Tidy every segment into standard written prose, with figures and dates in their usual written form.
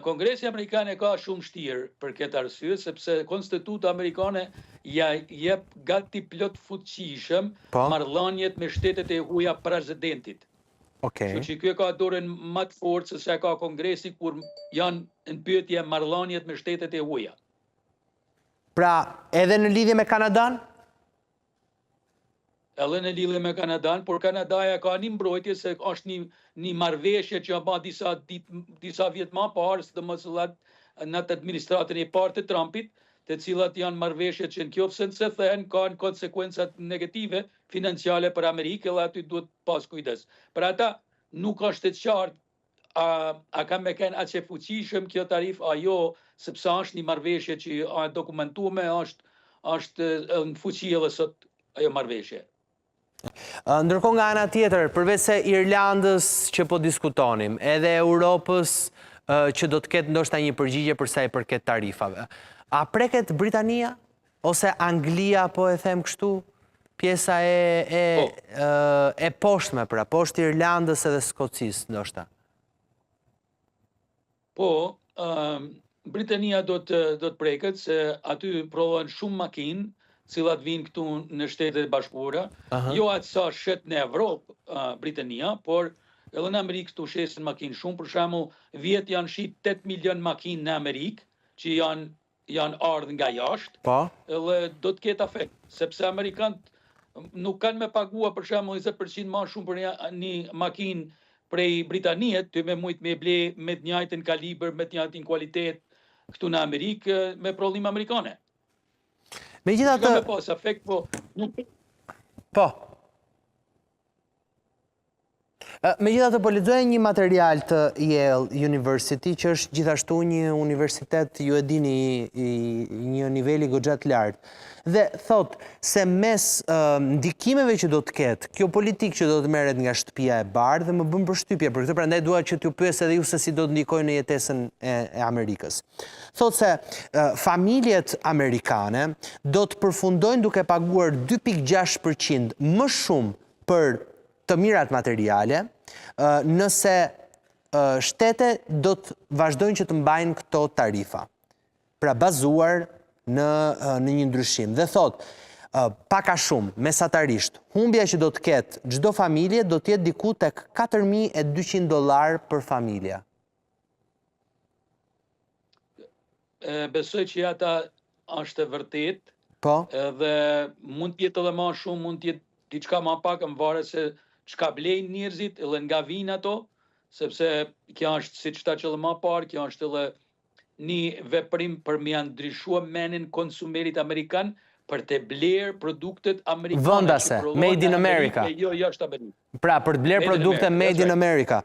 Kongresi Amerikan e ka shumë shtirë për këtë arsye, sepse Konstituta Amerikane ja jep gati plot fuqishëm marrëdhëniet me shtetet e huaja presidentit. Kështu që kjo ka dorën më të fortë se sa ka Kongresi kur janë në pyetje marrëdhëniet me shtetet e huaja. Pra, edhe në lidhje me Kanadan? Edhe në lidhje me Kanadan, por Kanadaja ka një mbrojtje se është një marrëveshje që ba disa vjet më parë, sidomos në të administratën e parë të Trumpit, të cilat janë marrëveshje që nëse se thënë kanë konsekwencat negative financiale për Amerikë, dhe aty duhet pas kujdes. Për ata nuk është të qartë a ka me kënë atë që fuqishëm kjo tarif, ajo, sepse është një marrëveshje që dokumentume, është në fuqi edhe sot ajo marrëveshje. Ndërkohë nga ana tjetër, përveç se Irlandës që po diskutonim, edhe Europës që do të ketë ndoshta një përgjigje për sa i përket tarifave, a preket Britania ose Anglia, po e them kështu, pjesa e poshtme, pra poshtë Irlandës edhe Skocisë ndoshta? Po, Britania do të preket se aty prodhohen shumë makinë, cilat vinë këtu në Shtetet e Bashkuara, jo atë sa shet në Evropë Britania, por edhe në Amerikë këtu shesin makinë shumë, për shembull, vjet janë shit 8 milion makinë në Amerikë, që janë ardhur nga jashtë, edhe do të ketë efekt, sepse amerikanët nuk kanë me pagua për shembull 20% më shumë për një makinë prej Britaniet, ty me mujt me ble me të njëjtin kalibër, me të njëjtin kualitet këtu në Amerikë me prodhime amerikane. Megjithatë, po lexoja një material të Yale University, që është gjithashtu një universitet, ju e dini, një niveli goxha të lartë. Dhe thot se mes ndikimeve që do të ketë, kjo politikë që do të merret nga shtëpia e bardhë, dhe më bën përshtypje për këtë, prandaj dua që t'ju pyes edhe ju se si do të ndikojë në jetesën e Amerikës. Thot se familjet amerikane do të përfundojnë duke paguar 2.6% më shumë për të mirat materiale, nëse shtetet do të vazhdojnë që të mbajnë këto tarifa, pra bazuar në një ndryshim. Dhe thot, pak a shumë, mesatarisht, humbja që do të ketë çdo familje do të jetë diku tek $4.200 për familja. Besoj që ata është e vërtet, dhe mund të jetë edhe më shumë, mund të jetë diçka më pak, më varet se çka blejnë njerëzit edhe nga vinë ato, sepse kjo është siç ta që edhe më parë, kjo është edhe një veprim për me ndryshuar menin konsumerit amerikan për të blerë produktet amerikane. Vëndase, made in America. Jo, jashtë Amerikë. Pra, për të blerë produkte made in America.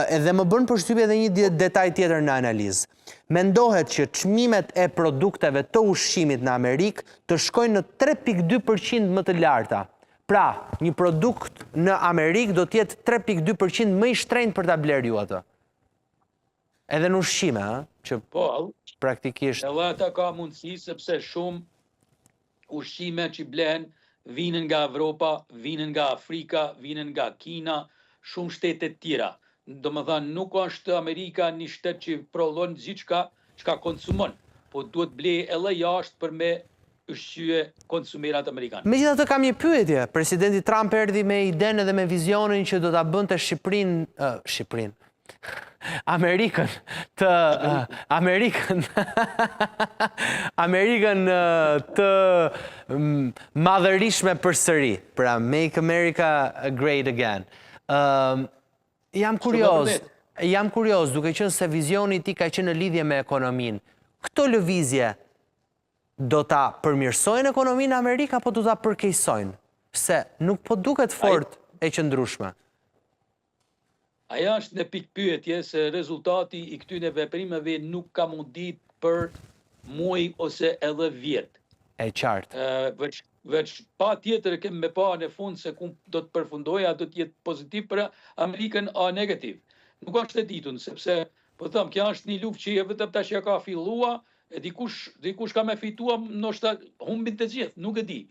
Edhe më bën përshtypje edhe një detaj tjetër në analizë. Mendohet që çmimet e produkteve të ushqimit në Amerikë të shkojnë në 3.2% më të larta. Pra, një produkt në Amerikë do të jetë 3.2% më i shtrenjtë për ta blerë ju atë. Edhe në ushqime, që praktikisht... Edhe ata ka mundësi, sepse shumë ushqime që blehen vinen nga Evropa, vinen nga Afrika, vinen nga Kina, shumë shtetet tjera. Do më thënë, nuk është Amerika një shtet që prodhon gjithçka çka konsumon, po duhet ble edhe jashtë për me ushqye konsumerat amerikanë. Megjithatë kam një pyetje. Presidenti Trump erdhi me idenë dhe me vizionin që do ta bënte Shqipërinë, Amerikën të madhërishme përsëri, pra Make America Great Again. Jam kurioz, duke qenë se vizioni i tij ka qenë në lidhje me ekonominë. Këto lëvizje do ta përmirësojnë ekonominë Amerikë apo do ta përkeqësojnë? Se nuk po duket fort e qëndrueshme. Aja është në pikë pyetje se rezultati i këtyre veprimeve nuk ka mundit për muaj ose edhe vjet. E qartë. Veç pa tjetër kemë me pa në fund se ku do të përfundoja, do të jetë pozitiv për Amerikën a negativ. Nuk është e ditun, sepse, po thëmë, kjo është një luftë që vetëm tash ja ka fillua, e dikush ka me fitua, ndoshta humbin të gjithë, nuk e di.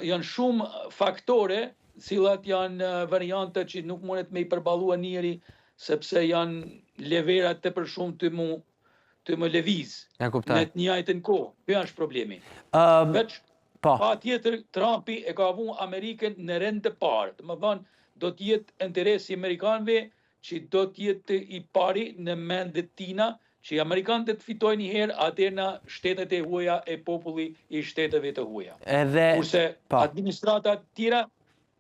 Janë shumë faktore, cilat janë variante që nuk mundet me i përballua njëri sepse janë leverat të për shumë të më leviz në të njëjtën kohë. Kjo është problemi. Veç, pa tjetër, Trumpi e ka avu Amerikën në rend të parë. Të më thonë, do t'jetë interesi Amerikanëve që do t'jetë i pari në mendet tina, që Amerikanët të fitojnë një herë atë në shtetet e huaja e populli i shteteve të huaja. Kurse administratat tjera,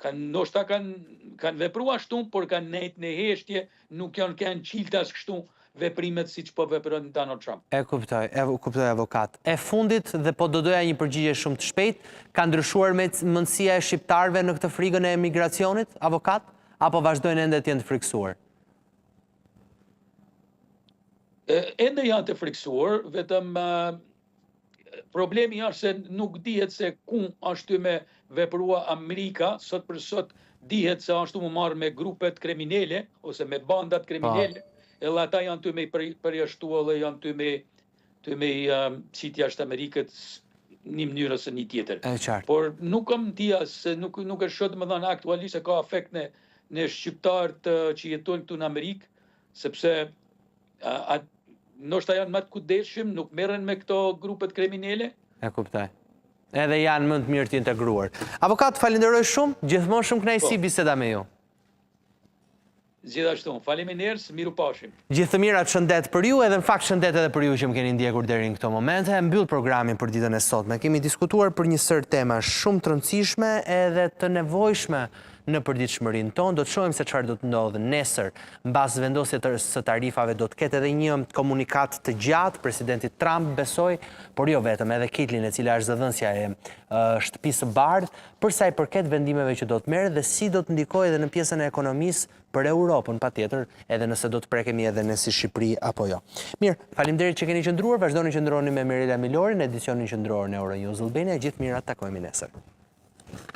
ndoshta kanë vepruar ashtu, por kanë nejtë në heshtje, nuk janë kanë qiltas kështu veprimet si që po vepron Donald Trump. E kuptoj avokat. E fundit dhe po do doja një përgjigje shumë të shpejt, ka ndryshuar me mundësia e shqiptarëve në këtë frigën e emigracionit, avokat, apo vazhdojnë ende të jenë të friksuar? Ende janë të friksuar, vetëm problemi është se nuk dihet se ku ashtu me veprua Amerika, sot për sot dihet se ashtu më marrë me grupet kriminele, ose me bandat kriminele, edhe ata janë të me përjashtu, edhe janë të me qitja jashtë Amerikët një mënyrë ose një tjetër. Por nuk kam tia se nuk e shoh më dhënë aktualisht se ka efekt në shqiptarët që jetojnë këtu në Amerikë, sepse ndoshta janë më të kujdesshëm, nuk merren me këto grupet kriminele. E kuptoj. Edhe janë më të mirë të integruar. Avokat, falenderoj shumë, gjithmonë shumë kënaqësi biseda me ju. Gjithashtu, faleminderit, miru pashim. Gjithë të mirat, shëndet për ju, edhe në fakt shëndet edhe për ju që më keni ndjekur deri në këto momente. Mbyll programin për ditën e sotme. Kemi diskutuar për një sër tema shumë të rëndësishme edhe të nevojshme në përditshmërinë tonë. Do të shohim se çfarë do të ndodhë nesër. Mbas vendosjes së tarifave do të ketë edhe një komunikat të gjatë presidenti Trump, besoj, por jo vetëm, edhe Kitlin, e cila është zëdhënësja e shtëpisë së bardhë, për sa i përket vendimeve që do të merret dhe si do të ndikojë edhe në pjesën e ekonomisë për Europën, patjetër, edhe nëse do të prekemi edhe ne si Shqipëri apo jo. Mirë, faleminderit që keni qëndruar, vazhdoni qëndroni me Mirela Milori në edicionin qendror në Euronews Albania. Gjithë mirat, takohemi nesër.